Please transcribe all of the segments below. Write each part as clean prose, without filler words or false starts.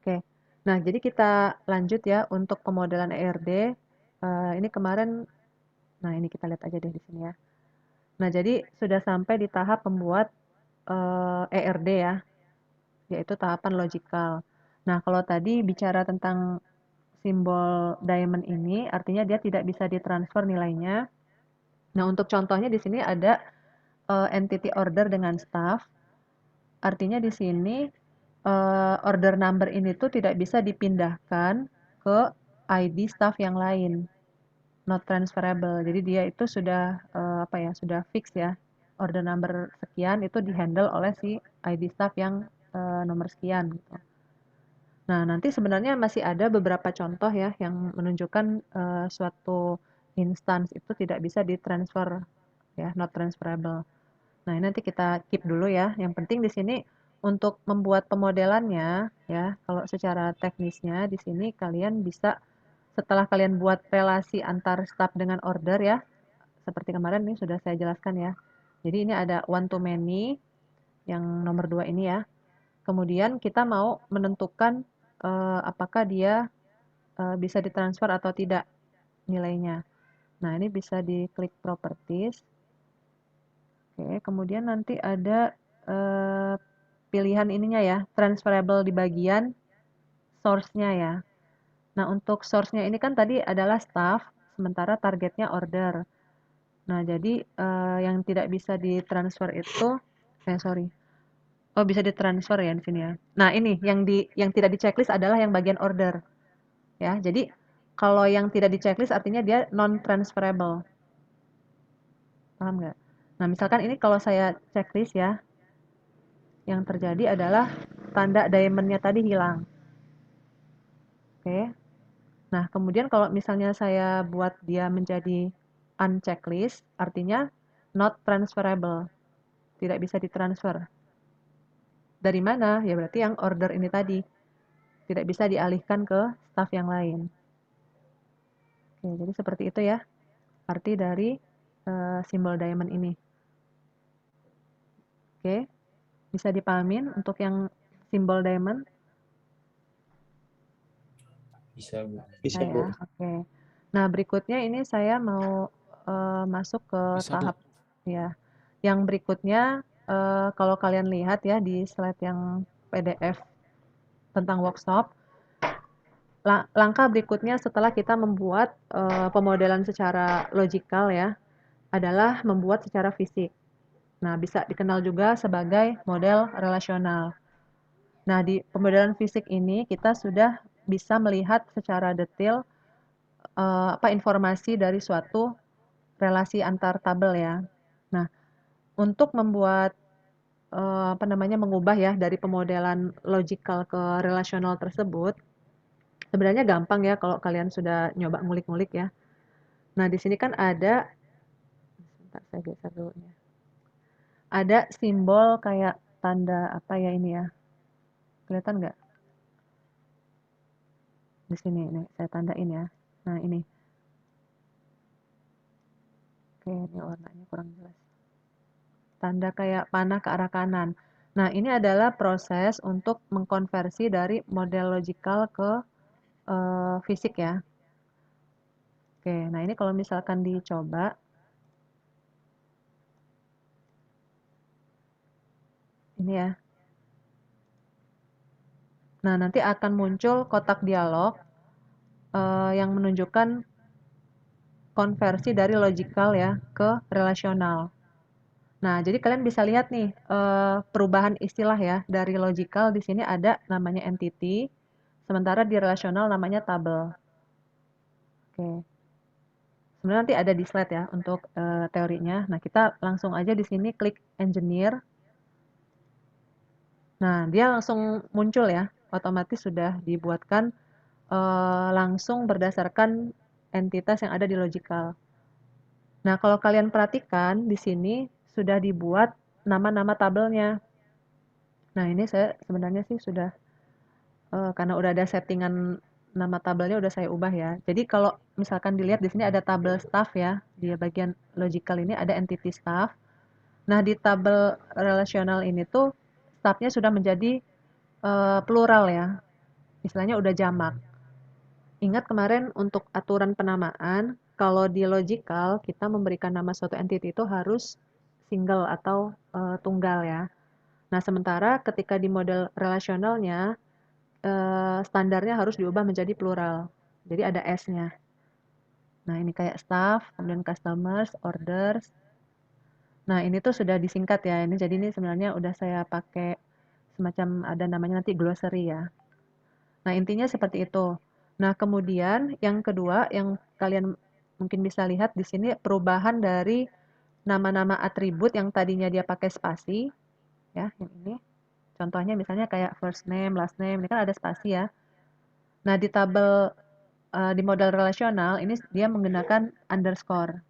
Oke. Nah, jadi kita lanjut ya untuk pemodelan ERD. Ini kemarin, nah ini kita lihat aja deh di sini ya. Nah, jadi sudah sampai di tahap membuat ERD ya, yaitu tahapan logical. Nah, kalau tadi bicara tentang simbol diamond ini, artinya dia tidak bisa ditransfer nilainya. Nah, untuk contohnya di sini ada entity order dengan staff. Artinya di sini order number ini tuh tidak bisa dipindahkan ke ID staff yang lain, not transferable. Jadi dia itu sudah apa ya, sudah fix ya. Order number sekian itu dihandle oleh si ID staff yang nomor sekian gitu. Nah, nanti sebenarnya masih ada beberapa contoh ya yang menunjukkan suatu instance itu tidak bisa ditransfer ya, not transferable. Nah, ini nanti kita keep dulu ya. Yang penting di sini untuk membuat pemodelannya ya, kalau secara teknisnya di sini kalian bisa setelah kalian buat relasi antar staff dengan order ya, seperti kemarin nih sudah saya jelaskan ya. Jadi ini ada one to many yang nomor 2 ini ya. Kemudian kita mau menentukan apakah dia bisa ditransfer atau tidak nilainya. Nah, ini bisa diklik properties. Oke, kemudian nanti ada pilihan ininya ya, transferable di bagian source-nya ya. Nah, untuk source-nya ini kan tadi adalah staff, sementara targetnya order. Nah, jadi yang tidak bisa ditransfer itu, sorry, oh bisa ditransfer ya di sini ya. Nah, ini yang tidak di checklist adalah yang bagian order ya. Jadi kalau yang tidak di checklist artinya dia non transferable. Paham nggak? Nah, misalkan ini kalau saya checklist ya, yang terjadi adalah tanda diamond-nya tadi hilang. Oke. Nah, kemudian kalau misalnya saya buat dia menjadi unchecklist, artinya not transferable, tidak bisa ditransfer. Dari mana? Ya berarti yang order ini tadi, tidak bisa dialihkan ke staff yang lain. Oke, jadi seperti itu ya, arti dari simbol diamond ini. Oke, bisa dipahamin untuk yang simbol diamond? Bisa, Bu. Bisa Bisa, ya, Bu. oke. Nah, berikutnya ini saya mau masuk ke Bisa, Bu. tahap ya. Yang berikutnya kalau kalian lihat ya di slide yang PDF tentang workshop, langkah berikutnya setelah kita membuat pemodelan secara logikal ya, adalah membuat secara fisik. Nah, bisa dikenal juga sebagai model relasional. Nah, di pemodelan fisik ini kita sudah bisa melihat secara detail apa informasi dari suatu relasi antar tabel ya. Nah, untuk membuat apa namanya mengubah ya dari pemodelan logical ke relasional tersebut, sebenarnya gampang ya kalau kalian sudah nyoba ngulik-ngulik ya. Nah, di sini kan ada, sebentar saya geser dulu ya. Ada simbol kayak tanda apa ya ini ya? Kelihatan nggak? Di sini nih saya tandain ya. Nah, ini. Oke, ini warnanya kurang jelas. Tanda kayak panah ke arah kanan. Nah, ini adalah proses untuk mengkonversi dari model logical ke fisik ya. Oke, nah ini kalau misalkan dicoba, ini ya. Nah, nanti akan muncul kotak dialog yang menunjukkan konversi dari logical ya ke relasional. Nah, jadi kalian bisa lihat nih perubahan istilah ya dari logical di sini ada namanya entity, sementara di relasional namanya tabel. Oke. Sebenarnya nanti ada di slide ya untuk teorinya. Nah, kita langsung aja di sini klik engineer. Nah, dia langsung muncul ya, otomatis sudah dibuatkan langsung berdasarkan entitas yang ada di logical. Nah, kalau kalian perhatikan di sini sudah dibuat nama-nama tabelnya. Nah, ini saya sebenarnya sih sudah karena udah ada settingan nama tabelnya udah saya ubah ya. Jadi kalau misalkan dilihat di sini ada tabel staff ya, di bagian logical ini ada entity staff. Nah, di tabel relasional ini tuh staffnya sudah menjadi plural ya. istilahnya udah jamak. Ingat kemarin untuk aturan penamaan, kalau di logical kita memberikan nama suatu entity itu harus single atau tunggal ya. Nah, sementara ketika di model relasionalnya, standarnya harus diubah menjadi plural. Jadi ada S-nya. Nah, ini kayak staff, kemudian customers, orders. Nah, ini tuh sudah disingkat ya. Ini jadi ini sebenarnya udah saya pakai semacam ada namanya nanti glossary ya. Nah, intinya seperti itu. Nah, kemudian yang kedua yang kalian mungkin bisa lihat di sini perubahan dari nama-nama atribut yang tadinya dia pakai spasi ya, yang ini. Contohnya misalnya kayak first name, last name, ini kan ada spasi ya. Nah, di tabel di model relasional ini dia menggunakan underscore.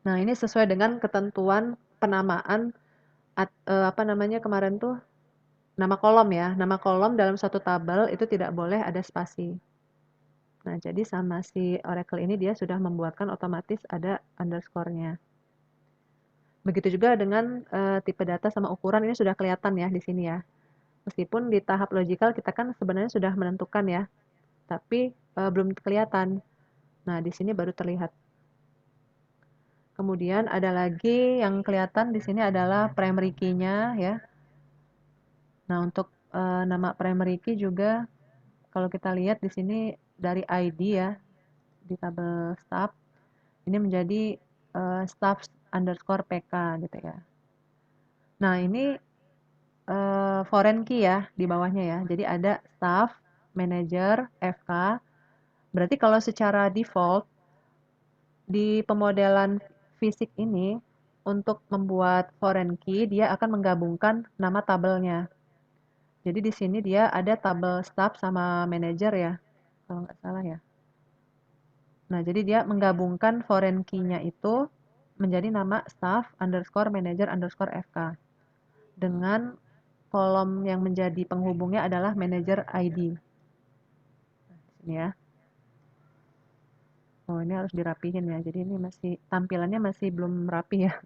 Nah, ini sesuai dengan ketentuan penamaan apa namanya kemarin tuh nama kolom ya. Nama kolom dalam satu tabel itu tidak boleh ada spasi. Nah, jadi sama si Oracle ini dia sudah membuatkan otomatis ada underscore-nya. Begitu juga dengan tipe data sama ukuran ini sudah kelihatan ya di sini ya. Meskipun di tahap logical kita kan sebenarnya sudah menentukan ya, tapi belum kelihatan. Nah, di sini baru terlihat. Kemudian ada lagi yang kelihatan di sini adalah primary key-nya ya. Nah, untuk nama primary key juga kalau kita lihat di sini dari ID ya di tabel staff ini menjadi staff underscore PK gitu ya. Nah, ini foreign key ya di bawahnya ya. Jadi ada staff, manager, FK. Berarti kalau secara default di pemodelan fisik ini untuk membuat foreign key dia akan menggabungkan nama tabelnya. Jadi di sini dia ada tabel staff sama manager ya, kalau nggak salah ya. Nah, jadi dia menggabungkan foreign key-nya itu menjadi nama staff underscore manager underscore FK. Dengan kolom yang menjadi penghubungnya adalah manager ID. Nah, sini ya. Oh, ini harus dirapihin ya. Jadi ini masih tampilannya masih belum rapi ya.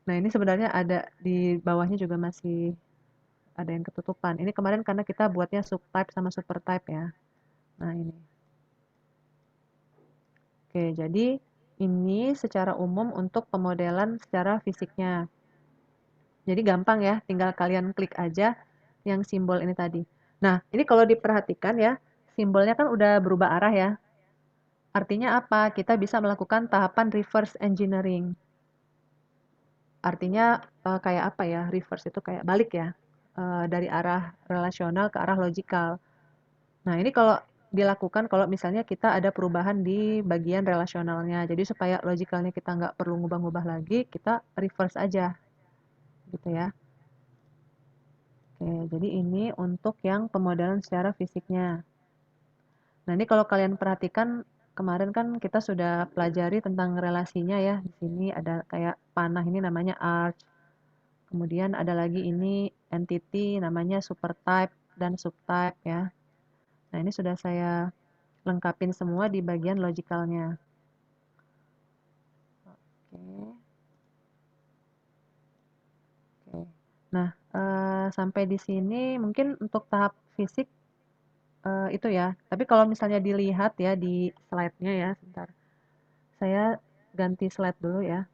Nah, ini sebenarnya ada di bawahnya juga masih ada yang ketutupan. Ini kemarin karena kita buatnya subtype sama supertype ya. Nah, ini. Oke, jadi ini secara umum untuk pemodelan secara fisiknya. Jadi gampang ya, tinggal kalian klik aja yang simbol ini tadi. Nah, ini kalau diperhatikan ya, simbolnya kan udah berubah arah ya. Artinya apa? Kita bisa melakukan tahapan reverse engineering. Artinya kayak apa ya? Reverse itu kayak balik ya. Dari arah relasional ke arah logikal. Nah, ini kalau dilakukan kalau misalnya kita ada perubahan di bagian relasionalnya. Jadi supaya logikalnya kita nggak perlu ngubah-ngubah lagi, kita reverse aja. Gitu ya. Oke, jadi ini untuk yang pemodelan secara fisiknya. Nah, ini kalau kalian perhatikan kemarin kan kita sudah pelajari tentang relasinya ya. Di sini ada kayak panah ini namanya arch. Kemudian ada lagi ini entity namanya supertype dan subtype ya. Nah, ini sudah saya lengkapin semua di bagian logikalnya. Oke. Oke. Nah, sampai di sini mungkin untuk tahap fisik itu ya. Tapi kalau misalnya dilihat ya di slide-nya ya, sebentar. Saya ganti slide dulu ya.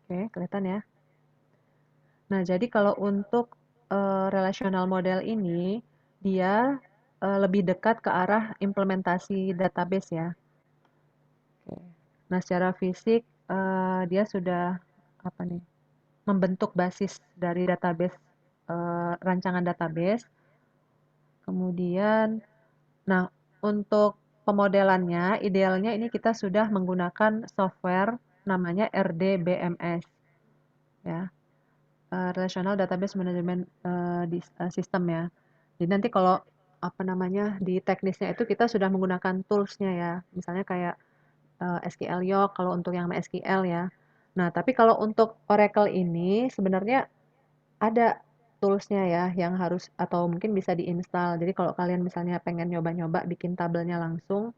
Oke, kelihatan ya. Nah, jadi kalau untuk relational model ini, dia lebih dekat ke arah implementasi database ya. Oke. Nah, secara fisik dia sudah apa nih? Membentuk basis dari database rancangan database. Kemudian, nah untuk pemodelannya, idealnya ini kita sudah menggunakan software namanya RDBMS ya. Relational Database Management System ya. Jadi nanti kalau apa namanya di teknisnya itu kita sudah menggunakan toolsnya ya, misalnya kayak SQL Yoke kalau untuk yang MySQL ya. Nah, tapi kalau untuk Oracle ini sebenarnya ada toolsnya ya yang harus atau mungkin bisa diinstal. Jadi kalau kalian misalnya pengen nyoba-nyoba bikin tabelnya langsung,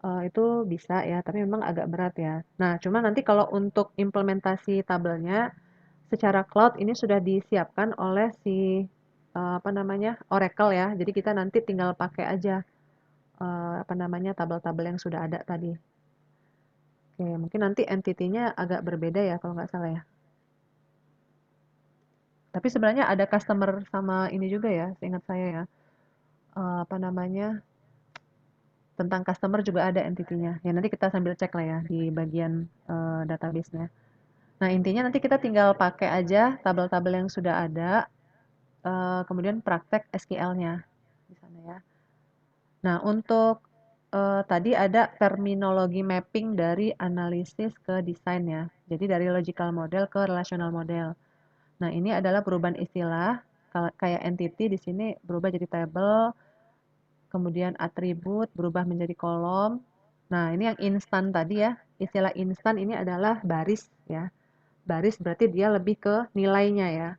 Itu bisa ya, tapi memang agak berat ya. Nah, cuma nanti kalau untuk implementasi tabelnya secara cloud ini sudah disiapkan oleh si apa namanya Oracle ya. Jadi kita nanti tinggal pakai aja apa namanya tabel-tabel yang sudah ada tadi. Oke, mungkin nanti entity-nya agak berbeda ya kalau nggak salah ya. Tapi sebenarnya ada customer sama ini juga ya, seingat saya ya. Apa namanya tentang customer juga ada entity-nya. Ya nanti kita sambil cek lah ya di bagian database-nya. Nah intinya nanti kita tinggal pakai aja tabel-tabel yang sudah ada, kemudian praktek SQL-nya di sana ya. Nah untuk tadi ada terminologi mapping dari analisis ke desain ya. Jadi dari logical model ke relational model. Nah, ini adalah perubahan istilah, kayak entity di sini berubah jadi table, kemudian atribut berubah menjadi kolom. Nah, ini yang instan tadi ya, istilah instan ini adalah baris ya. Baris berarti dia lebih ke nilainya ya.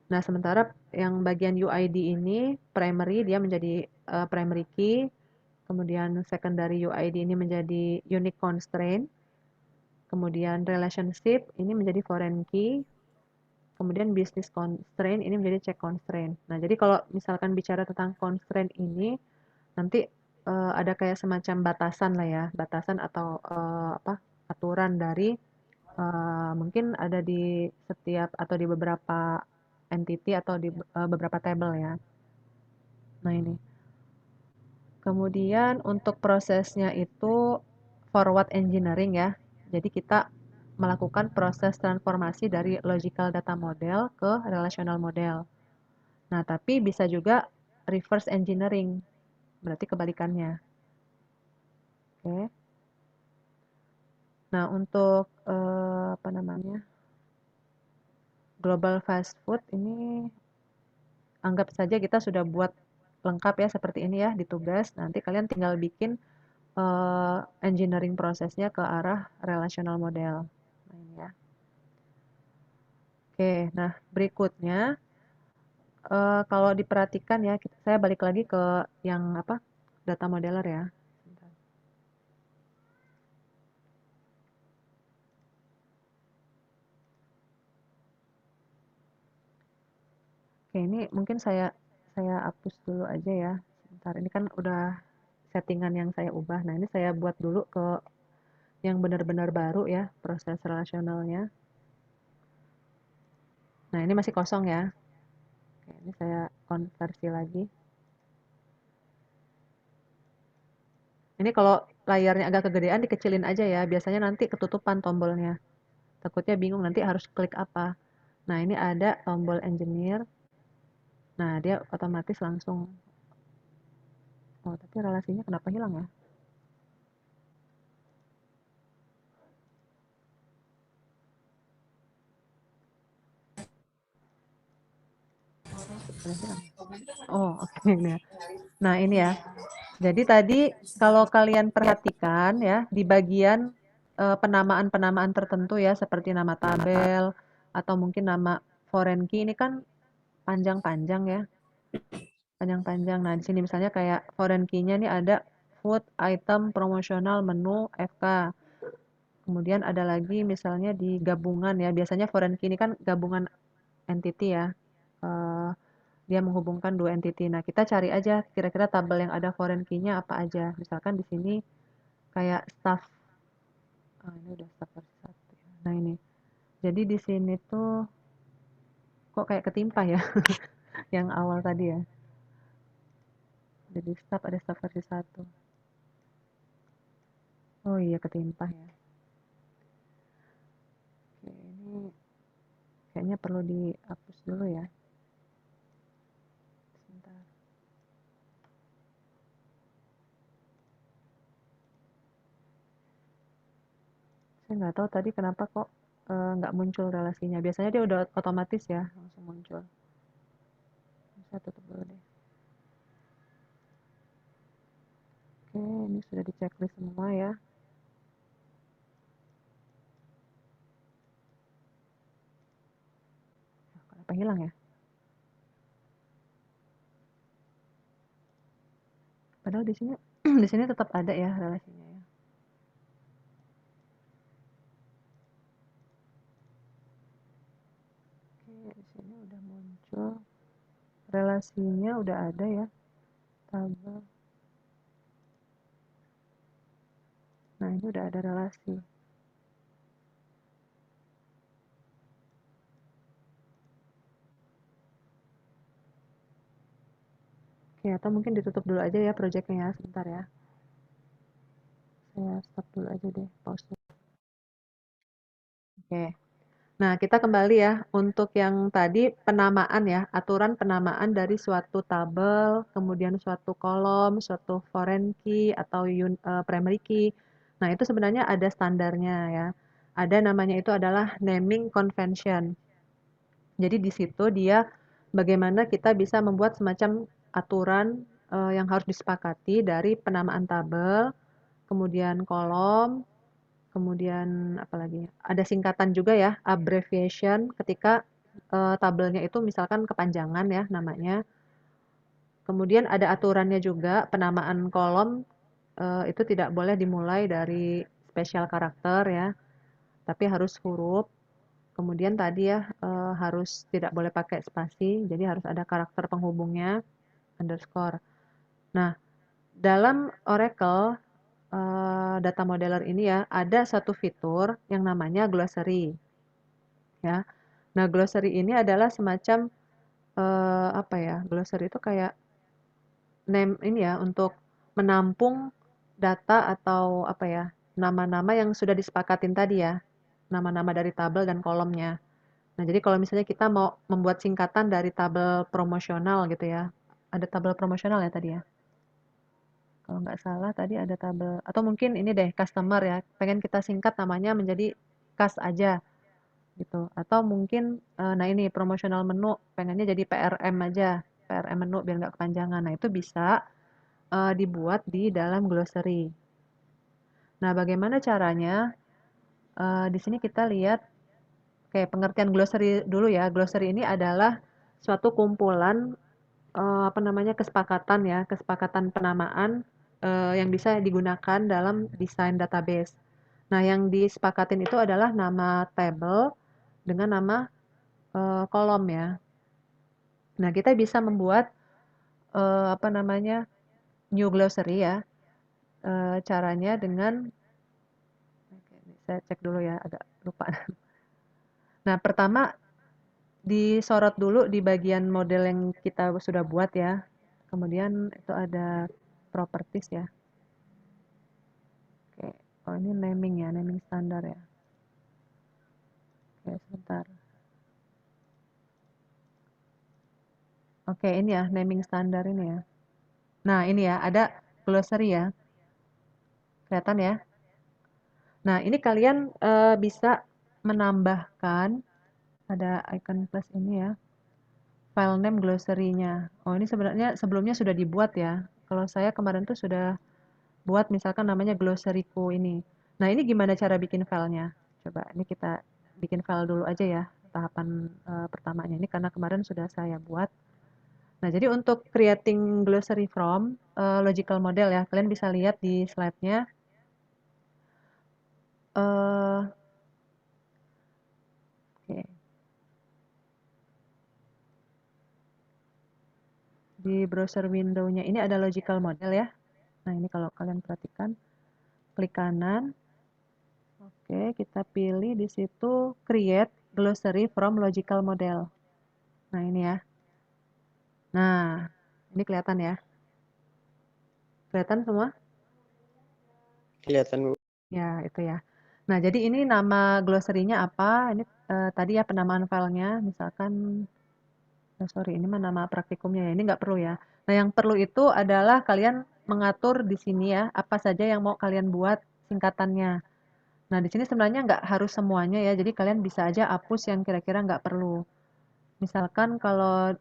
Nah, sementara yang bagian UID ini primary dia menjadi primary key, kemudian secondary UID ini menjadi unique constraint, kemudian relationship ini menjadi foreign key, kemudian business constraint ini menjadi check constraint. Nah, jadi kalau misalkan bicara tentang constraint ini, nanti ada kayak semacam batasan lah ya, batasan atau apa aturan dari mungkin ada di setiap atau di beberapa entity atau di beberapa table ya. Nah ini. Kemudian untuk prosesnya itu forward engineering ya. Jadi kita melakukan proses transformasi dari logical data model ke relational model. Nah, tapi bisa juga reverse engineering, berarti kebalikannya. Oke. Nah, untuk apa namanya? Global fast food ini anggap saja kita sudah buat lengkap ya seperti ini ya di tugas. Nanti kalian tinggal bikin engineering prosesnya ke arah relational model. Nah, ini ya. Oke, nah berikutnya kalau diperhatikan ya, saya balik lagi ke yang apa? Data modeler ya. Oke, ini mungkin saya hapus dulu aja ya. Sebentar, ini kan udah settingan yang saya ubah. Nah, ini saya buat dulu ke yang benar-benar baru ya, proses relasionalnya. Nah, ini masih kosong ya. Oke, ini saya konversi lagi. Ini kalau layarnya agak kegedean dikecilin aja ya. Biasanya nanti ketutupan tombolnya. Takutnya bingung nanti harus klik apa. Nah, ini ada tombol engineer. Nah, dia otomatis langsung. Oh, tapi relasinya kenapa hilang ya? Udah hilang. Oh, oke. Okay. Nah, ini ya. Jadi tadi kalau kalian perhatikan ya, di bagian penamaan-penamaan tertentu ya, seperti nama tabel atau mungkin nama foreign key ini kan panjang-panjang ya, panjang-panjang. Nah, di sini misalnya kayak foreign key-nya nih ada food, item, promosional, menu, FK. Kemudian ada lagi misalnya di gabungan ya, biasanya foreign key ini kan gabungan entity ya. Eh, dia menghubungkan dua entity. Nah, kita cari aja kira-kira tabel yang ada foreign key-nya apa aja. Misalkan di sini kayak staff. Ini udah staff versi 1 ya. Nah, ini. Jadi di sini tuh kok kayak ketimpa ya yang awal tadi ya. Jadi ada staff versi 1. Oh iya ketimpa ya. Oke, ini kayaknya perlu dihapus dulu ya. Sebentar. Saya nggak tahu tadi kenapa kok nggak muncul relasinya. Biasanya dia udah otomatis ya langsung muncul. Saya tutup dulu deh. Oke, ini sudah di checklist semua ya. Kenapa hilang ya? Padahal di sini di sini tetap ada ya relasinya ya. Oke, di sini udah muncul. Relasinya udah ada ya. Tabel. Nah, ini udah ada relasi. Oke, atau mungkin ditutup dulu aja ya projectnya ya, sebentar ya. Saya stop dulu aja deh, pause. Oke. Nah, kita kembali ya untuk yang tadi penamaan ya, aturan penamaan dari suatu tabel, kemudian suatu kolom, suatu foreign key atau primary key. Nah, itu sebenarnya ada standarnya ya. Ada namanya itu adalah naming convention. Jadi di situ dia bagaimana kita bisa membuat semacam aturan yang harus disepakati dari penamaan tabel, kemudian kolom, kemudian apalagi ada singkatan juga ya, abbreviation ketika tabelnya itu misalkan kepanjangan ya namanya. Kemudian ada aturannya juga penamaan kolom itu tidak boleh dimulai dari special karakter ya, tapi harus huruf. Kemudian tadi ya harus tidak boleh pakai spasi, jadi harus ada karakter penghubungnya underscore. Nah, dalam Oracle data modeler ini ya ada satu fitur yang namanya glossary ya. Nah, glossary ini adalah semacam apa ya? Glossary itu kayak name ini ya untuk menampung data atau apa ya? Nama-nama yang sudah disepakatin tadi ya. Nama-nama dari tabel dan kolomnya. Nah, jadi kalau misalnya kita mau membuat singkatan dari tabel promosional gitu ya. Ada tabel promosional ya tadi ya. Kalau nggak salah tadi ada tabel atau mungkin ini deh customer ya. Pengen kita singkat namanya menjadi kas aja gitu. Atau mungkin nah ini promosional menu pengennya jadi PRM aja. PRM menu biar nggak kepanjangan. Nah, itu bisa dibuat di dalam glossary. Nah, bagaimana caranya? Di sini kita lihat kayak pengertian glossary dulu ya. Glossary ini adalah suatu kumpulan apa namanya kesepakatan ya, kesepakatan penamaan yang bisa digunakan dalam desain database. Nah, yang disepakatin itu adalah nama table dengan nama kolom ya. Nah, kita bisa membuat apa namanya new glossary ya. Caranya dengan oke, saya cek dulu ya, agak lupa. Nah, pertama disorot dulu di bagian model yang kita sudah buat ya. Kemudian itu ada properties ya. Oke, oh ini naming ya, naming standar ya. Oke, sebentar. Oke, ini ya, naming standar ini ya. Nah, ini ya, ada glossary ya. Kelihatan ya? Nah, ini kalian bisa menambahkan, ada icon plus ini ya, file name glossary-nya. Oh, ini sebenarnya sebelumnya sudah dibuat ya. Kalau saya kemarin tuh sudah buat misalkan namanya glossaryku ini. Nah, ini gimana cara bikin filenya? Coba, ini kita bikin file dulu aja ya, tahapan pertamanya. Ini karena kemarin sudah saya buat. Nah, jadi untuk creating glossary from logical model ya, kalian bisa lihat di slide-nya. Eh, Oke, di browser window-nya ini ada logical model ya. Nah, ini kalau kalian perhatikan, klik kanan. Oke, kita pilih di situ create glossary from logical model. Nah, ini ya. Nah, ini kelihatan ya. Kelihatan semua? Kelihatan, Bu. Ya, itu ya. Nah, jadi ini nama glossary-nya apa? Ini tadi ya penamaan filenya, misalkan, sorry, ini mah nama praktikumnya ya, ini nggak perlu ya. Nah, yang perlu itu adalah kalian mengatur di sini ya, apa saja yang mau kalian buat singkatannya. Nah, di sini sebenarnya nggak harus semuanya ya, jadi kalian bisa aja hapus yang kira-kira nggak perlu. Misalkan kalau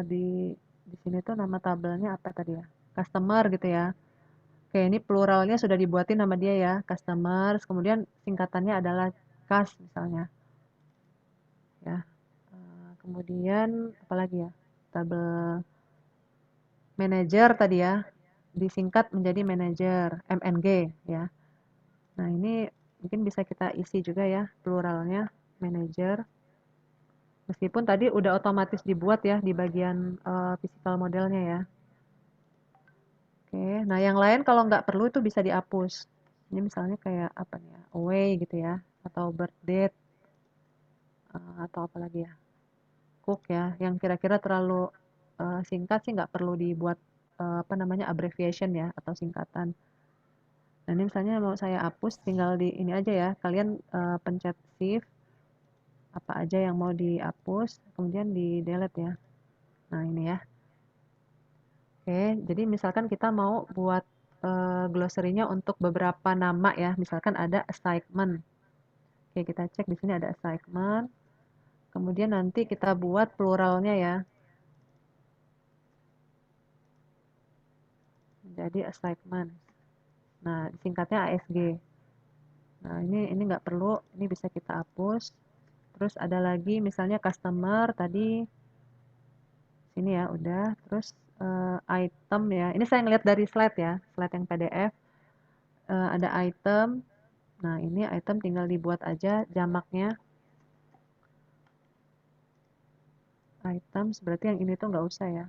di sini tuh nama tabelnya apa tadi ya? Customer gitu ya. Oke, ini pluralnya sudah dibuatin nama dia ya, customers, kemudian singkatannya adalah CAS misalnya, ya. Kemudian apalagi ya, tabel manager tadi ya. disingkat menjadi manager, MNG ya. Nah, ini mungkin bisa kita isi juga ya pluralnya manager. Meskipun tadi udah otomatis dibuat ya di bagian physical modelnya ya. Oke, nah yang lain kalau nggak perlu itu bisa dihapus. Ini misalnya kayak apa nih ya, away gitu ya, atau birth date, atau apa lagi ya, cook ya, yang kira-kira terlalu singkat sih nggak perlu dibuat apa namanya abbreviation ya atau singkatan. Nah ini misalnya mau saya hapus, tinggal di ini aja ya, kalian pencet shift, apa aja yang mau dihapus, kemudian di delete ya. Nah ini ya. Oke, jadi misalkan kita mau buat glossary-nya untuk beberapa nama ya, misalkan ada assignment. Oke, kita cek di sini ada assignment. Kemudian nanti kita buat pluralnya ya. Jadi assignment. Nah, singkatnya ASG. Nah, ini nggak perlu, ini bisa kita hapus. Terus ada lagi misalnya customer tadi sini ya udah. Terus item ya. Ini saya ngeliat dari slide ya, slide yang PDF. Ada item. Nah, ini item tinggal dibuat aja jamaknya. Items berarti yang ini tuh nggak usah ya.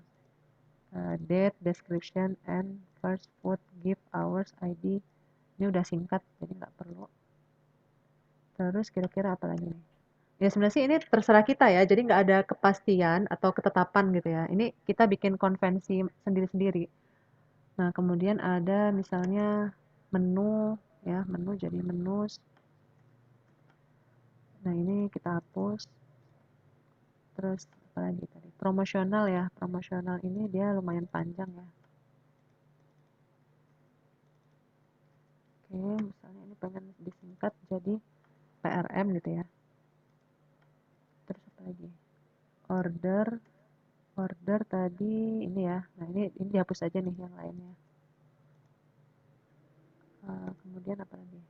Date, description, and first food, gift, hours, ID. Ini udah singkat, jadi nggak perlu. Terus kira-kira apa lagi nih? Ya sebenarnya sih ini terserah kita ya, jadi nggak ada kepastian atau ketetapan gitu ya. Ini kita bikin konvensi sendiri-sendiri. Nah kemudian ada misalnya menu ya, menu jadi menus. Nah ini kita hapus. Terus apa lagi tadi? Promosional ya, promosional ini dia lumayan panjang ya. Oke, misalnya ini pengen disingkat jadi PRM gitu ya. Terus apa lagi? Order, order tadi ini ya. Nah ini dihapus aja nih yang lainnya. Kemudian apa lagi?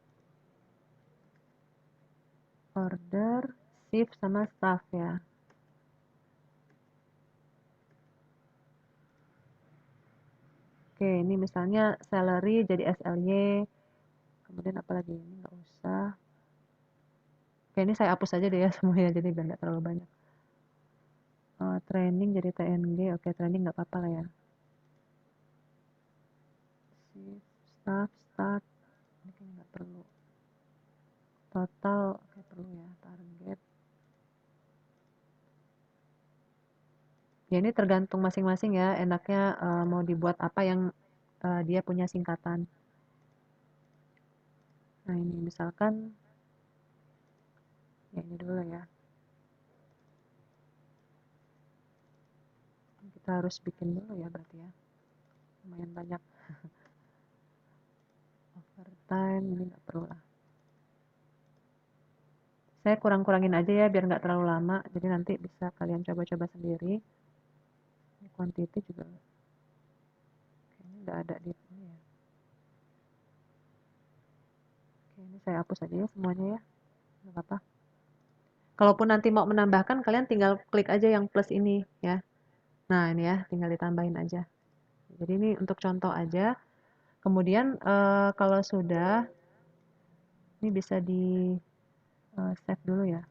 Order, shift sama staff ya. Oke, ini misalnya salary jadi SLY. Kemudian apa lagi? Ini nggak usah. Oke, ini saya hapus aja deh ya semuanya jadi biar nggak terlalu banyak. Training jadi TNG. Oke, training nggak apa-apa lah ya. Shift, staff, start. Ini kayaknya nggak perlu. Total, oke perlu ya. Target. Ya ini tergantung masing-masing ya. Enaknya mau dibuat apa yang dia punya singkatan. Nah ini misalkan, ya ini dulu ya. Kita harus bikin dulu ya berarti ya. Lumayan banyak. Overtime ini nggak perlu lah. Saya kurang-kurangin aja ya biar nggak terlalu lama. Jadi nanti bisa kalian coba-coba sendiri. Ini quantity juga kayaknya nggak ada di sini ya. Oke, ini saya hapus aja ya semuanya ya. Nggak apa-apa. Kalaupun nanti mau menambahkan, kalian tinggal klik aja yang plus ini ya. Nah ini ya, tinggal ditambahin aja. Jadi ini untuk contoh aja. Kemudian kalau sudah, ini bisa di save dulu ya.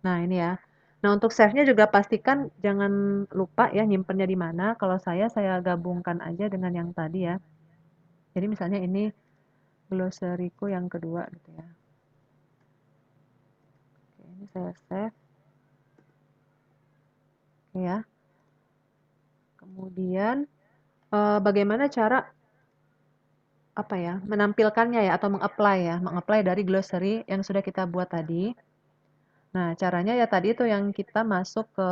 Nah ini ya. Nah untuk save-nya juga pastikan jangan lupa ya nyimpennya di mana. Kalau saya gabungkan aja dengan yang tadi ya. Jadi misalnya ini glossary-ku yang kedua gitu ya. Oke, ini saya save. Oke ya. Kemudian bagaimana cara apa ya menampilkannya ya atau mengapply dari glossary yang sudah kita buat tadi. Nah, caranya ya tadi itu yang kita masuk ke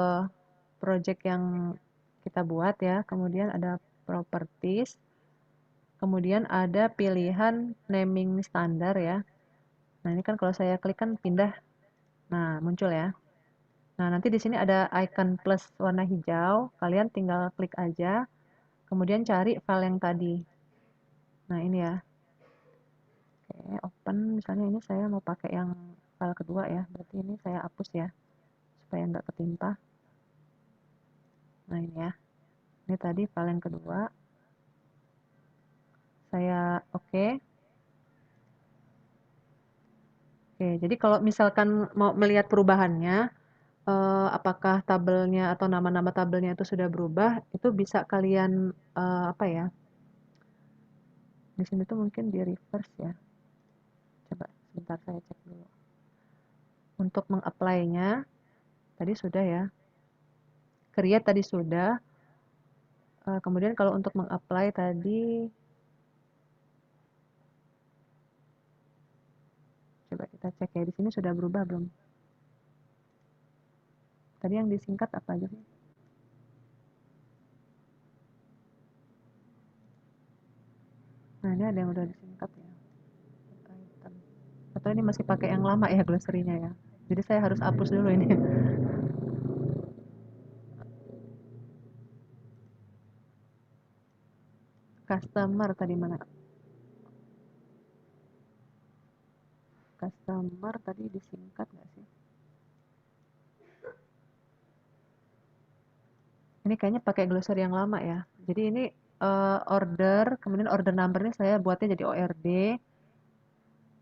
project yang kita buat ya, kemudian ada properties, kemudian ada pilihan naming standar ya. Nah, ini kan kalau saya klik kan pindah, nah muncul ya. Nah, nanti di sini ada icon plus warna hijau, kalian tinggal klik aja, kemudian cari file yang tadi. Nah, ini ya. Oke, open, misalnya ini saya mau pakai yang file kedua ya, berarti ini saya hapus ya, supaya nggak ketimpa. Nah, ini ya. Ini tadi file yang kedua. Saya oke. Oke, jadi kalau misalkan mau melihat perubahannya, apakah tabelnya atau nama-nama tabelnya itu sudah berubah, itu bisa kalian, apa ya, di sini tuh mungkin di reverse ya. Coba sebentar saya cek dulu. Untuk meng-apply-nya, tadi sudah ya. Create tadi sudah, kemudian kalau untuk meng-apply tadi, coba kita cek ya, di sini sudah berubah belum? Tadi yang disingkat apa aja sih? Nah, ini ada yang udah disingkat ya. Item. Atau ini masih pakai yang lama ya glossary-nya ya. Jadi saya harus hapus dulu ini. Customer tadi mana? Customer tadi disingkat nggak sih? Ini kayaknya pakai glossary yang lama ya. Jadi ini order, kemudian order number ini saya buatnya jadi ORD.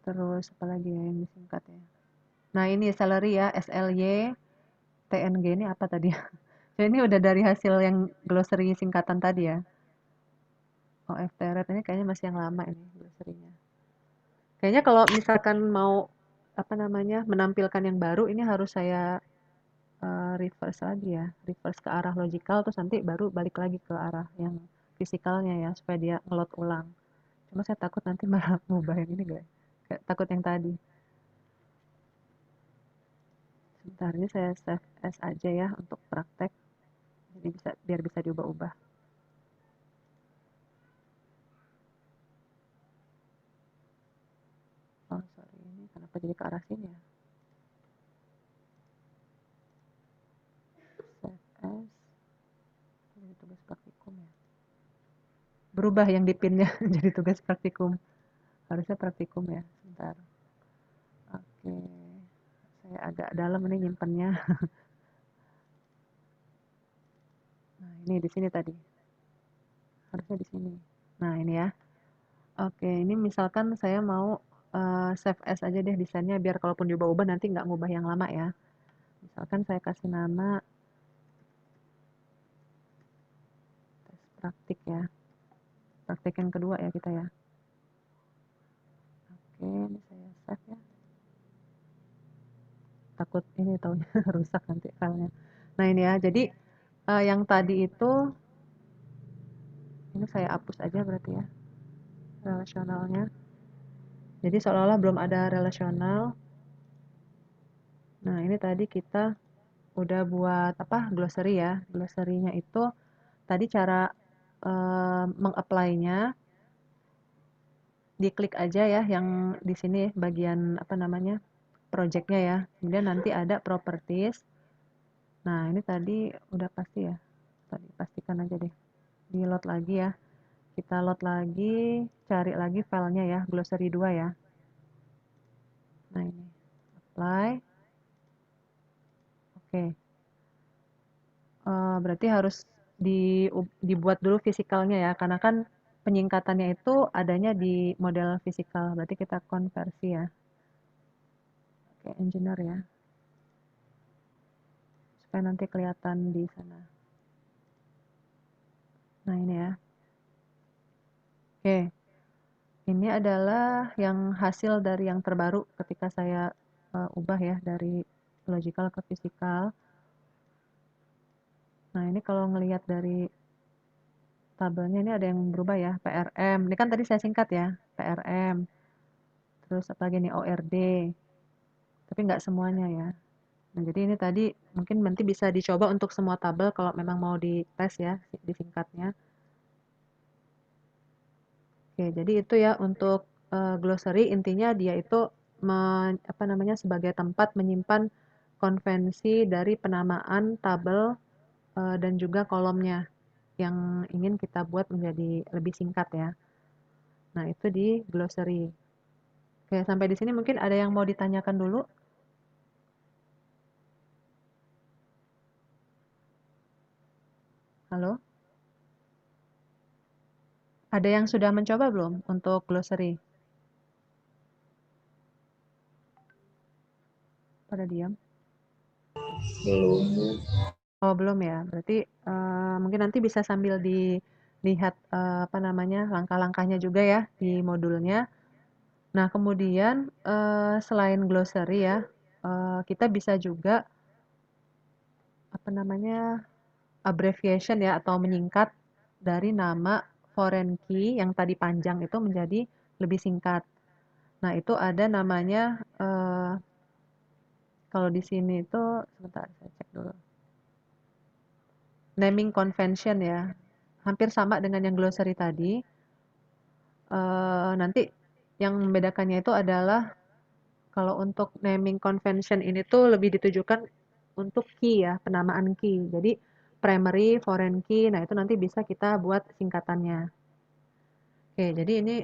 Terus apa lagi ya yang disingkat ya? Nah ini salary ya, SLY, TNG ini apa tadi ya? Jadi ini udah dari hasil yang glossary singkatan tadi ya. OFT rate ini kayaknya masih yang lama ini glossary-nya. Kayaknya kalau misalkan mau apa namanya menampilkan yang baru ini harus saya reverse lagi ya, reverse ke arah logical terus nanti baru balik lagi ke arah yang fisikalnya ya supaya dia ngeload ulang. Cuma saya takut nanti malah ngubah yang ini guys. Kayak takut yang tadi. Sebentar ini saya save as aja ya untuk praktek. Jadi bisa biar bisa diubah-ubah. Oh sorry ini kenapa jadi ke arah sini ya? Save as jadi tugas praktikum ya. Berubah yang dipinnya jadi tugas praktikum. Harusnya praktikum ya. Sebentar. Oke. Saya agak dalam ini nyimpennya. Nah, ini di sini tadi. Harusnya di sini. Nah, ini ya. Oke, ini misalkan saya mau save as aja deh desainnya biar kalaupun diubah-ubah nanti nggak ngubah yang lama ya. Misalkan saya kasih nama tes praktik ya. Praktik yang kedua ya kita ya. Oke, ini saya save ya. Takut ini taunya rusak nanti filenya. Nah, ini ya. Jadi yang tadi itu ini saya hapus aja berarti ya relasionalnya. Jadi seolah-olah belum ada relasional. Nah, ini tadi kita udah buat apa? Glossary ya. Glossary-nya itu tadi cara meng-apply-nya diklik aja ya yang di sini bagian apa namanya? Project-nya ya. Kemudian nanti ada properties. Nah, ini tadi udah pasti ya. Tadi pastikan aja deh. Di load lagi ya. Kita load lagi, cari lagi filenya ya, glossary 2 ya. Nah, ini. Apply. Oke. Berarti harus dibuat dulu fisikalnya ya, karena kan penyingkatannya itu adanya di model fisikal. Berarti kita konversi ya. Oke, engineer ya. Supaya nanti kelihatan di sana. Nah, ini ya. Oke. Ini adalah yang hasil dari yang terbaru ketika saya ubah ya dari logical ke fisikal. Nah, ini kalau ngelihat dari tabelnya ini ada yang berubah ya, PRM. Ini kan tadi saya singkat ya, PRM. Terus apa lagi nih ORD. Tapi nggak semuanya ya. Nah, jadi ini tadi mungkin nanti bisa dicoba untuk semua tabel kalau memang mau dites ya, disingkatnya. Oke, jadi itu ya untuk glossary intinya dia itu apa namanya sebagai tempat menyimpan konvensi dari penamaan tabel dan juga kolomnya yang ingin kita buat menjadi lebih singkat ya. Nah, itu di glossary. Oke, sampai di sini mungkin ada yang mau ditanyakan dulu. Halo? Ada yang sudah mencoba belum untuk glossary? Pada diam? Belum. Oh, belum ya. Berarti mungkin nanti bisa sambil dilihat apa namanya langkah-langkahnya juga ya di modulnya. Nah, kemudian selain glossary ya, kita bisa juga apa namanya abbreviation ya atau menyingkat dari nama foreign key yang tadi panjang itu menjadi lebih singkat. Nah, itu ada namanya kalau di sini itu sebentar saya cek dulu. Naming convention ya. Hampir sama dengan yang glossary tadi. Nanti yang membedakannya itu adalah kalau untuk naming convention ini tuh lebih ditujukan untuk key ya, penamaan key. Jadi primary, foreign key, nah itu nanti bisa kita buat singkatannya. Oke, jadi ini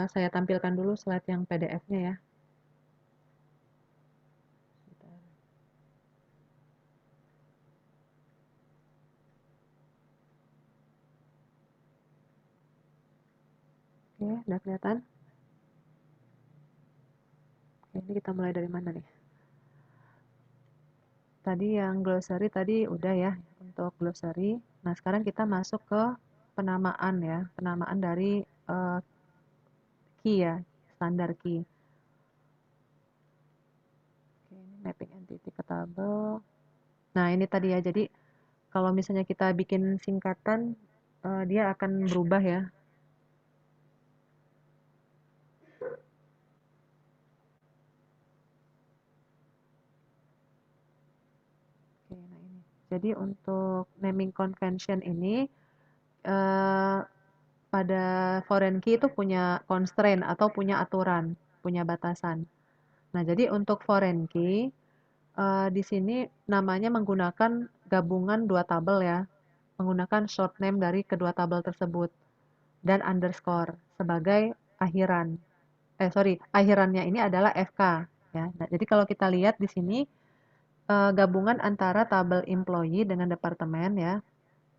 saya tampilkan dulu slide yang PDF-nya ya. Oke, udah kelihatan? Oke, ini kita mulai dari mana nih? Tadi yang glossary tadi udah ya untuk glossary. Nah, sekarang kita masuk ke penamaan ya, penamaan dari key ya, standar key. Oke, ini mapping entity ke tabel. Nah, ini tadi ya. Jadi kalau misalnya kita bikin singkatan, dia akan berubah ya. Oke, nah ini. Jadi untuk naming convention ini eh, pada foreign key itu punya constraint atau punya aturan, punya batasan. Nah, jadi untuk foreign key di sini namanya menggunakan gabungan dua tabel ya, menggunakan short name dari kedua tabel tersebut dan underscore sebagai akhiran. Sorry, akhirannya ini adalah FK ya. Nah, jadi kalau kita lihat di sini gabungan antara tabel employee dengan departemen ya.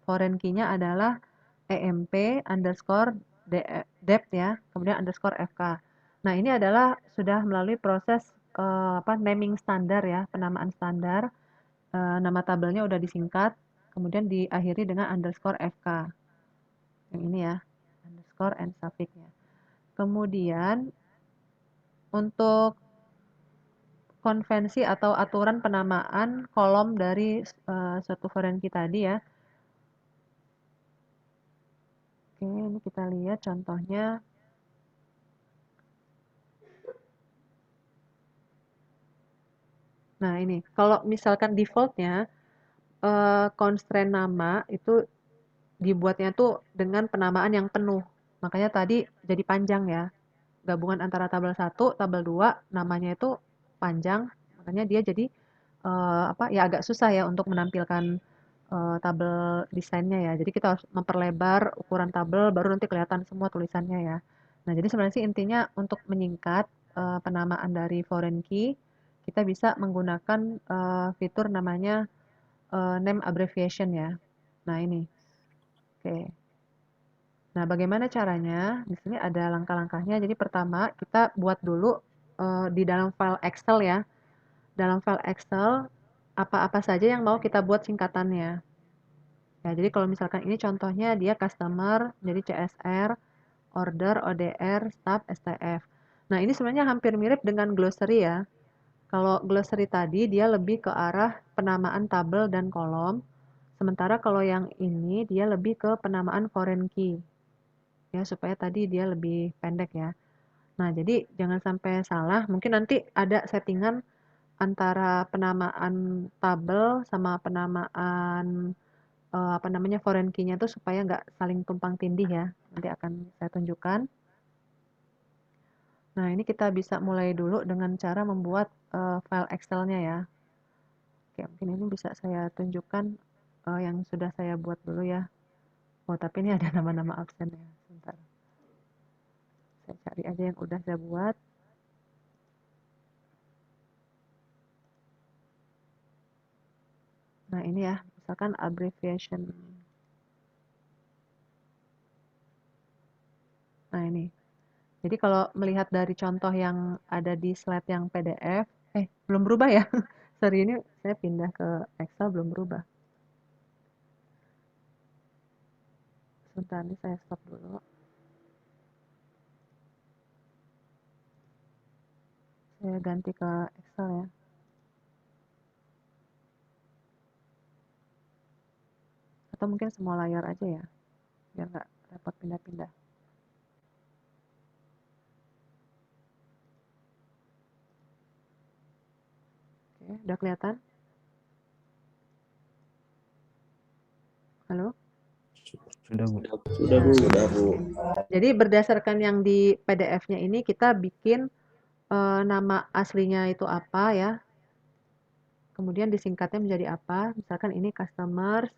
Foreign key-nya adalah EMP underscore debt ya, kemudian underscore FK. Nah, ini adalah sudah melalui proses apa naming standar ya, penamaan standar. Nama tabelnya udah disingkat, kemudian diakhiri dengan underscore FK. Yang ini ya, underscore and suffix-nya. Kemudian untuk konvensi atau aturan penamaan kolom dari suatu foreign key tadi ya. Oke, ini kita lihat contohnya. Nah, ini kalau misalkan defaultnya constraint nama itu dibuatnya tuh dengan penamaan yang penuh. Makanya tadi jadi panjang ya. Gabungan antara tabel 1, tabel 2, namanya itu panjang. Makanya dia jadi apa ya agak susah ya untuk menampilkan tabel desainnya ya. Jadi kita harus memperlebar ukuran tabel baru nanti kelihatan semua tulisannya ya. Nah, jadi sebenarnya sih intinya untuk menyingkat penamaan dari foreign key, kita bisa menggunakan fitur namanya name abbreviation ya. Nah, ini. Oke. Nah, bagaimana caranya? Di sini ada langkah-langkahnya. Jadi pertama, kita buat dulu di dalam file Excel ya. Dalam file Excel, apa-apa saja yang mau kita buat singkatannya. Ya, jadi kalau misalkan ini contohnya dia customer, jadi CSR, order, ODR, staff, STF. Nah, ini sebenarnya hampir mirip dengan glossary ya. Kalau glossary tadi dia lebih ke arah penamaan tabel dan kolom, sementara kalau yang ini dia lebih ke penamaan foreign key. Ya, supaya tadi dia lebih pendek ya. Nah, jadi jangan sampai salah. Mungkin nanti ada settingan antara penamaan tabel sama penamaan apa namanya foreign key-nya tuh supaya nggak saling tumpang tindih ya. Nanti akan saya tunjukkan. Nah, ini kita bisa mulai dulu dengan cara membuat file Excel-nya ya. Oke, mungkin ini bisa saya tunjukkan yang sudah saya buat dulu ya. Oh, tapi ini ada nama-nama absen ya. Sebentar. Saya cari aja yang udah saya buat. Nah, ini ya, misalkan abbreviation. Jadi kalau melihat dari contoh yang ada di slide yang PDF, belum berubah ya? Sorry, ini saya pindah ke Excel belum berubah. Sebentar, ini saya stop dulu. Saya ganti ke Excel ya. Atau mungkin semua layar aja ya, biar nggak repot pindah-pindah. Oke, udah kelihatan? Halo? Sudah, Bu. Sudah, Bu. Sudah, Bu. Jadi berdasarkan yang di PDF-nya ini kita bikin nama aslinya itu apa ya, kemudian disingkatnya menjadi apa, misalkan ini customers,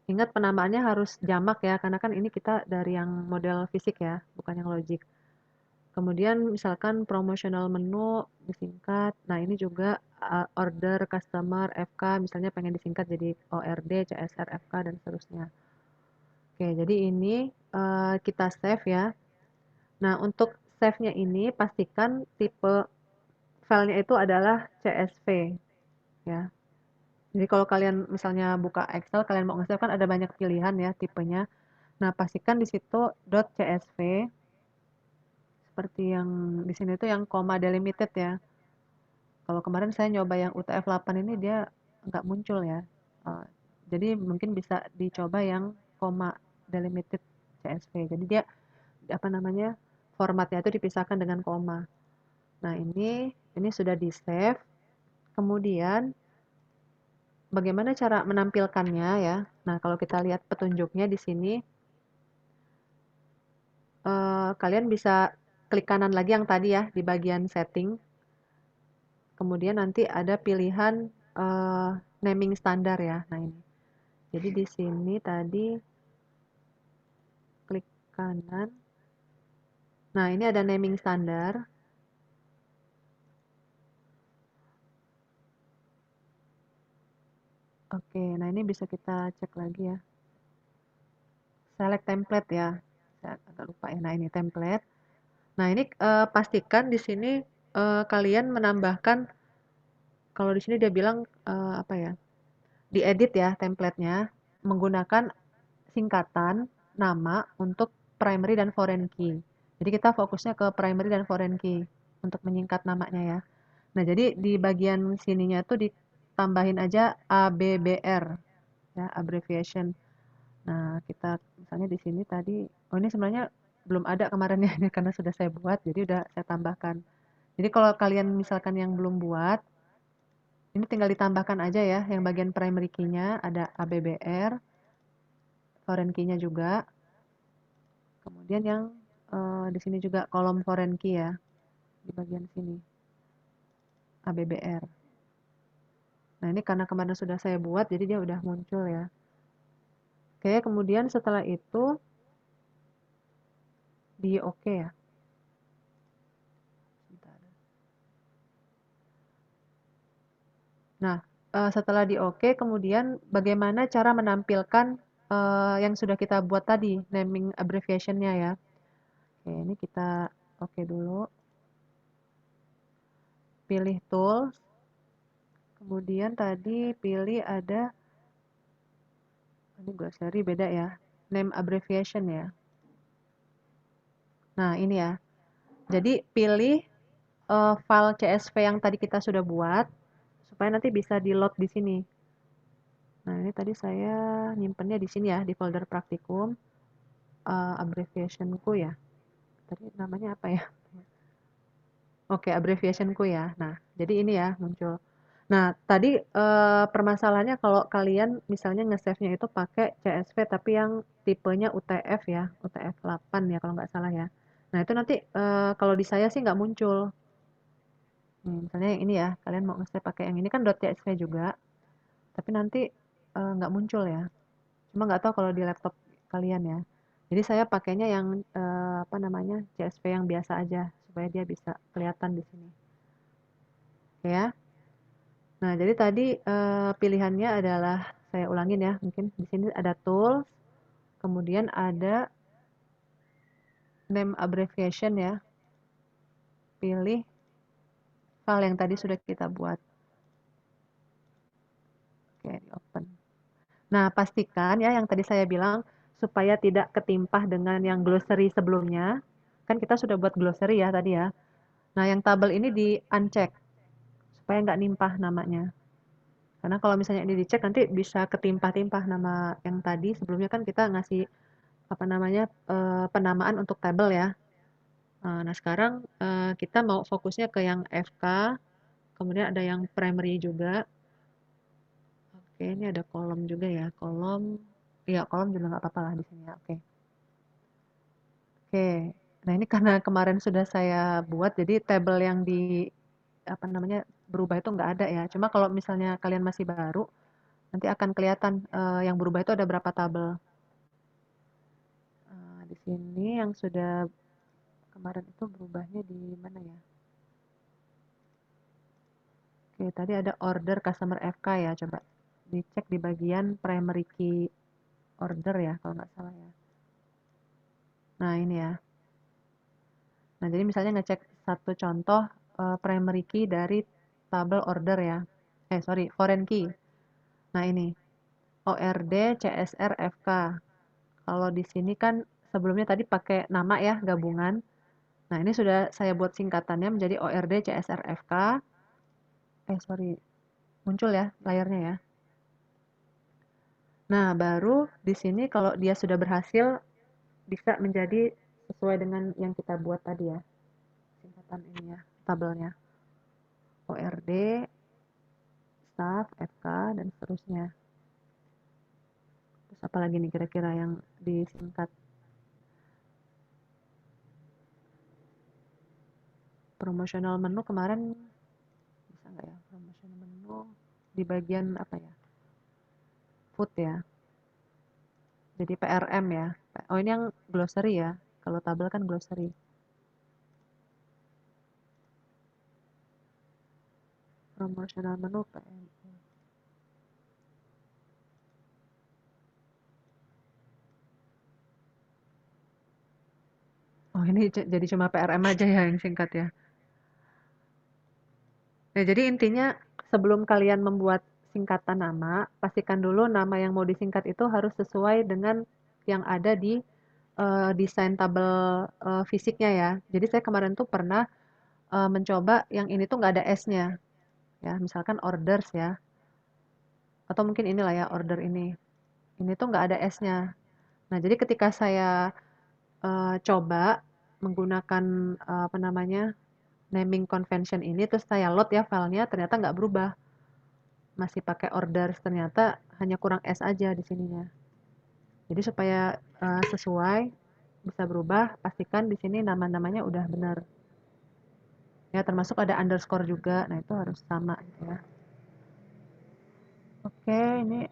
ingat penamaannya harus jamak ya, karena kan ini kita dari yang model fisik ya, bukan yang logik. Kemudian misalkan promotional menu disingkat, nah ini juga order customer FK, misalnya pengen disingkat jadi ORD, CSR, FK, dan seterusnya. Oke, jadi ini kita save ya. Nah, untuk save-nya ini pastikan tipe filenya itu adalah CSV ya. Jadi kalau kalian misalnya buka Excel, kalian mau nge-save kan ada banyak pilihan ya tipenya. Nah, pastikan di situ .csv seperti yang di sini tuh yang koma delimited ya. Kalau kemarin saya nyoba yang UTF-8 ini dia nggak muncul ya. Jadi mungkin bisa dicoba yang koma delimited CSV. Jadi dia apa namanya formatnya itu dipisahkan dengan koma. Nah ini sudah di save. Kemudian bagaimana cara menampilkannya ya? Nah kalau kita lihat petunjuknya di sini, kalian bisa klik kanan lagi yang tadi ya di bagian setting. Kemudian nanti ada pilihan naming standar ya. Nah ini. Jadi di sini tadi klik kanan. Nah ini ada naming standar. Oke, nah ini bisa kita cek lagi ya. Select template ya. Saya agak lupa ya. Nah ini template. Nah ini pastikan di sini kalian menambahkan, kalau di sini dia bilang apa ya, diedit ya templatenya menggunakan singkatan nama untuk primary dan foreign key. Jadi kita fokusnya ke primary dan foreign key untuk menyingkat namanya ya. Nah jadi di bagian sininya tuh ditambahin aja ABBR ya, abbreviation. Nah kita misalnya di sini tadi, oh ini sebenarnya belum ada kemarin ya karena sudah saya buat, jadi udah saya tambahkan. Jadi kalau kalian misalkan yang belum buat, ini tinggal ditambahkan aja ya, yang bagian primary key-nya ada ABBR, foreign key-nya juga, kemudian yang di sini juga kolom foreign key ya, di bagian sini, ABBR. Nah ini karena kemarin sudah saya buat, jadi dia udah muncul ya. Oke, kemudian setelah itu, di oke ya. Nah, setelah di oke, kemudian bagaimana cara menampilkan yang sudah kita buat tadi, naming abbreviation-nya ya. Oke, ini kita oke dulu. Pilih tools. Kemudian tadi pilih ada, ini glossary beda ya, name abbreviation ya. Nah, ini ya. Jadi pilih file CSV yang tadi kita sudah buat, supaya nanti bisa di-load di sini. Nah, ini tadi saya nyimpennya di sini ya, di folder praktikum, abbreviationku ya. Tadi namanya apa ya? Oke, abbreviationku ya. Nah, jadi ini ya muncul. Nah, tadi permasalahannya kalau kalian misalnya nge-save-nya itu pakai CSV tapi yang tipenya UTF ya, UTF 8 ya kalau nggak salah ya. Nah, itu nanti kalau di saya sih nggak muncul. Misalnya yang ini ya, kalian mau nge-save pakai yang ini kan .csv juga, tapi nanti nggak muncul ya. Cuma nggak tahu kalau di laptop kalian ya. Jadi saya pakainya yang apa namanya CSV yang biasa aja supaya dia bisa kelihatan di sini. Oke ya. Nah, jadi tadi pilihannya adalah saya ulangin ya, mungkin di sini ada tools, kemudian ada name abbreviation ya. pilih file yang tadi sudah kita buat. Oke, di open. Nah, pastikan ya yang tadi saya bilang supaya tidak ketimpah dengan yang glossary sebelumnya. Kan kita sudah buat glossary ya tadi ya. Nah, yang tabel ini di uncheck supaya nggak nimpah namanya. Karena kalau misalnya ini dicek nanti bisa ketimpah-timpah nama yang tadi sebelumnya kan kita ngasih apa namanya penamaan untuk tabel ya. Nah, sekarang kita mau fokusnya ke yang FK, kemudian ada yang primary juga. Oke, ini ada kolom juga ya. Kolom, iya kolom juga nggak apa-apa lah di sini ya. Oke. Oke. Nah, ini karena kemarin sudah saya buat, jadi tabel yang di apa namanya berubah itu nggak ada ya. Cuma kalau misalnya kalian masih baru, nanti akan kelihatan yang berubah itu ada berapa tabel. Di sini yang sudah kemarin itu berubahnya di mana ya? Oke, tadi ada order customer FK ya. Coba dicek di bagian primary key order ya, kalau nggak salah ya. Nah, ini ya. Nah, jadi misalnya ngecek satu contoh primary key dari tabel order ya. Sorry, foreign key. Nah, ini ORD CSR FK. Kalau di sini kan sebelumnya tadi pakai nama ya, gabungan. Nah, ini sudah saya buat singkatannya menjadi ORD CSR FK. Sorry, muncul ya layarnya ya. Nah, baru di sini kalau dia sudah berhasil bisa menjadi sesuai dengan yang kita buat tadi ya. Singkatan ini ya, tabelnya. ORD, staff, FK, dan seterusnya. Terus apa lagi nih kira-kira yang disingkat? Promotional menu kemarin bisa nggak ya? Promotional menu di bagian apa ya? Food ya. Jadi PRM ya. Oh ini yang glossary ya. Kalau tabel kan glossary. Promotional menu PRM. Oh ini jadi cuma PRM aja ya yang singkat ya. Nah, jadi intinya sebelum kalian membuat singkatan nama, pastikan dulu nama yang mau disingkat itu harus sesuai dengan yang ada di desain tabel fisiknya ya. Jadi saya kemarin tuh pernah mencoba yang ini tuh nggak ada S-nya, ya. Misalkan orders ya, atau mungkin inilah ya order ini. Ini tuh nggak ada S-nya. Nah, jadi ketika saya coba menggunakan apa namanya naming convention ini, terus saya load ya filenya, ternyata nggak berubah. Masih pakai orders, ternyata hanya kurang S aja di sininya. Jadi supaya sesuai, bisa berubah, pastikan di sini nama-namanya udah benar. Ya, termasuk ada underscore juga. Nah, itu harus sama gitu ya. Oke, ini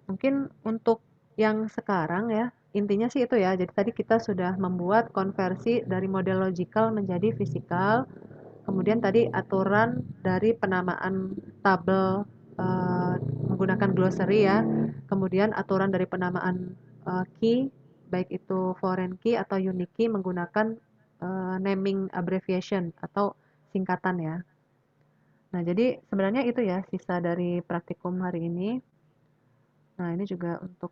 mungkin untuk yang sekarang ya, intinya sih itu ya. Jadi tadi kita sudah membuat konversi dari model logical menjadi fisikal. Kemudian tadi aturan dari penamaan tabel eh, menggunakan glossary ya. Kemudian aturan dari penamaan key, baik itu foreign key atau unique key menggunakan naming abbreviation atau singkatan ya. Nah, jadi sebenarnya itu ya sisa dari praktikum hari ini. Nah, ini juga untuk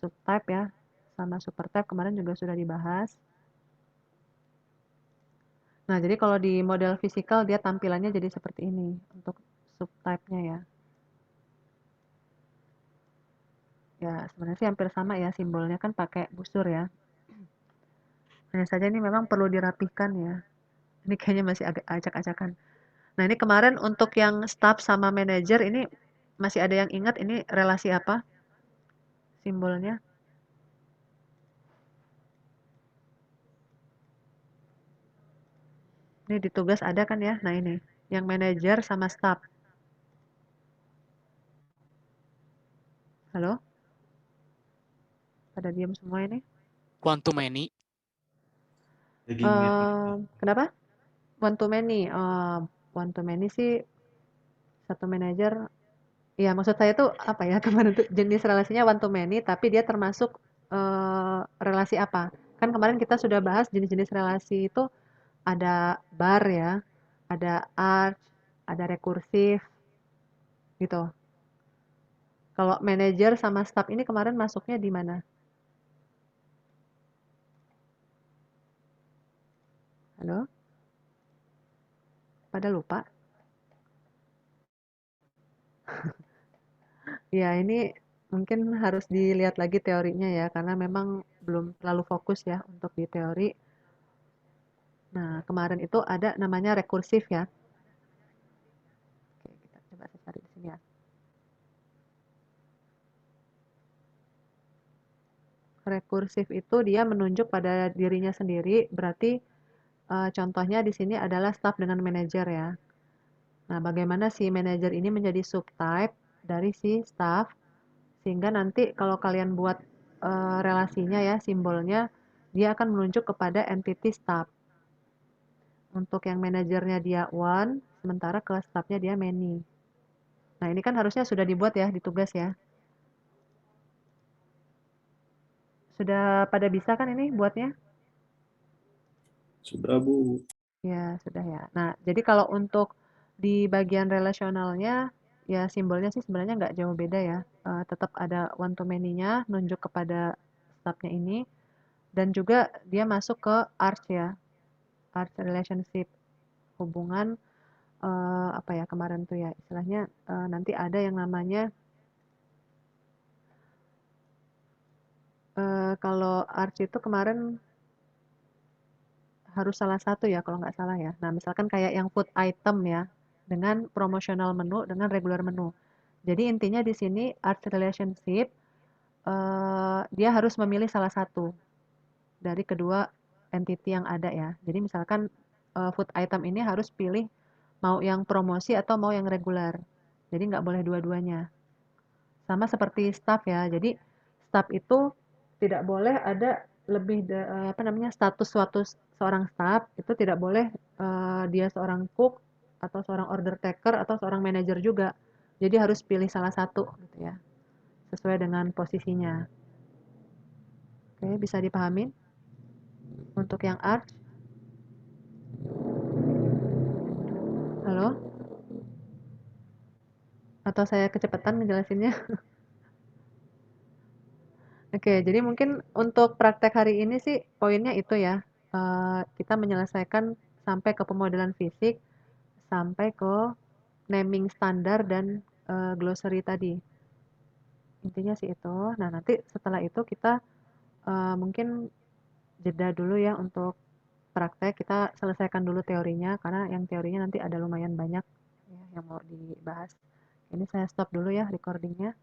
subtype ya, sama supertype kemarin juga sudah dibahas. Nah, jadi kalau di model fisikal dia tampilannya jadi seperti ini untuk subtype-nya ya. Ya, sebenarnya sih hampir sama ya simbolnya kan pakai busur ya. Hanya saja ini memang perlu dirapihkan ya. Ini kayaknya masih agak acak-acakan. Nah, ini kemarin untuk yang staff sama manager ini masih ada yang ingat ini relasi apa simbolnya? Ini di tugas ada kan ya? Nah, ini yang manager sama staff. Halo? Pada diam semua ini? One to many. Lagi ngerti. Kenapa? One to many. One to many sih satu manajer. Ya, maksud saya tuh apa ya kemarin tuh jenis relasinya one to many, tapi dia termasuk relasi apa? Kan kemarin kita sudah bahas jenis-jenis relasi itu ada bar ya, ada arch, ada rekursif gitu. Kalau manager sama staff ini kemarin masuknya di mana? Halo? Pada lupa? Ya, ini mungkin harus dilihat lagi teorinya ya, karena memang belum terlalu fokus ya untuk di teori. Nah, kemarin itu ada namanya rekursif ya. Oke, kita coba saya cari di sini ya. Rekursif itu dia menunjuk pada dirinya sendiri, berarti contohnya di sini adalah staff dengan manajer ya. Nah, bagaimana si manajer ini menjadi subtype dari si staff, sehingga nanti kalau kalian buat relasinya ya, simbolnya, dia akan menunjuk kepada entity staff. Untuk yang manajernya dia one, sementara ke staffnya dia many. Nah, ini kan harusnya sudah dibuat ya di tugas ya. Sudah pada bisa kan ini buatnya? Sudah, Bu. Ya, sudah ya. Nah, jadi kalau untuk di bagian relasionalnya, ya simbolnya sih sebenarnya nggak jauh beda ya. Tetap ada one to many-nya, nunjuk kepada staffnya ini, dan juga dia masuk ke arch ya, arch relationship, hubungan, apa ya kemarin tuh ya, istilahnya nanti ada yang namanya, kalau arch itu kemarin harus salah satu ya kalau nggak salah ya. Nah, misalkan kayak yang food item ya, dengan promotional menu, dengan regular menu. Jadi intinya di sini art relationship, dia harus memilih salah satu dari kedua entity yang ada ya. Jadi misalkan food item ini harus pilih mau yang promosi atau mau yang regular. Jadi nggak boleh dua-duanya. Sama seperti staff ya. Jadi staff itu tidak boleh ada lebih apa namanya status suatu seorang staff itu tidak boleh dia seorang cook atau seorang order taker atau seorang manajer juga. Jadi harus pilih salah satu gitu ya, sesuai dengan posisinya. Oke, bisa dipahamin untuk yang art? Halo? Atau saya kecepatan ngejelasinnya? Oke, jadi mungkin untuk praktek hari ini sih poinnya itu ya. Kita menyelesaikan sampai ke pemodelan fisik, sampai ke naming standar dan glossary tadi. Intinya sih itu. Nah, nanti setelah itu kita mungkin jeda dulu ya untuk praktek. Kita selesaikan dulu teorinya karena yang teorinya nanti ada lumayan banyak ya, yang mau dibahas. Ini saya stop dulu ya recordingnya.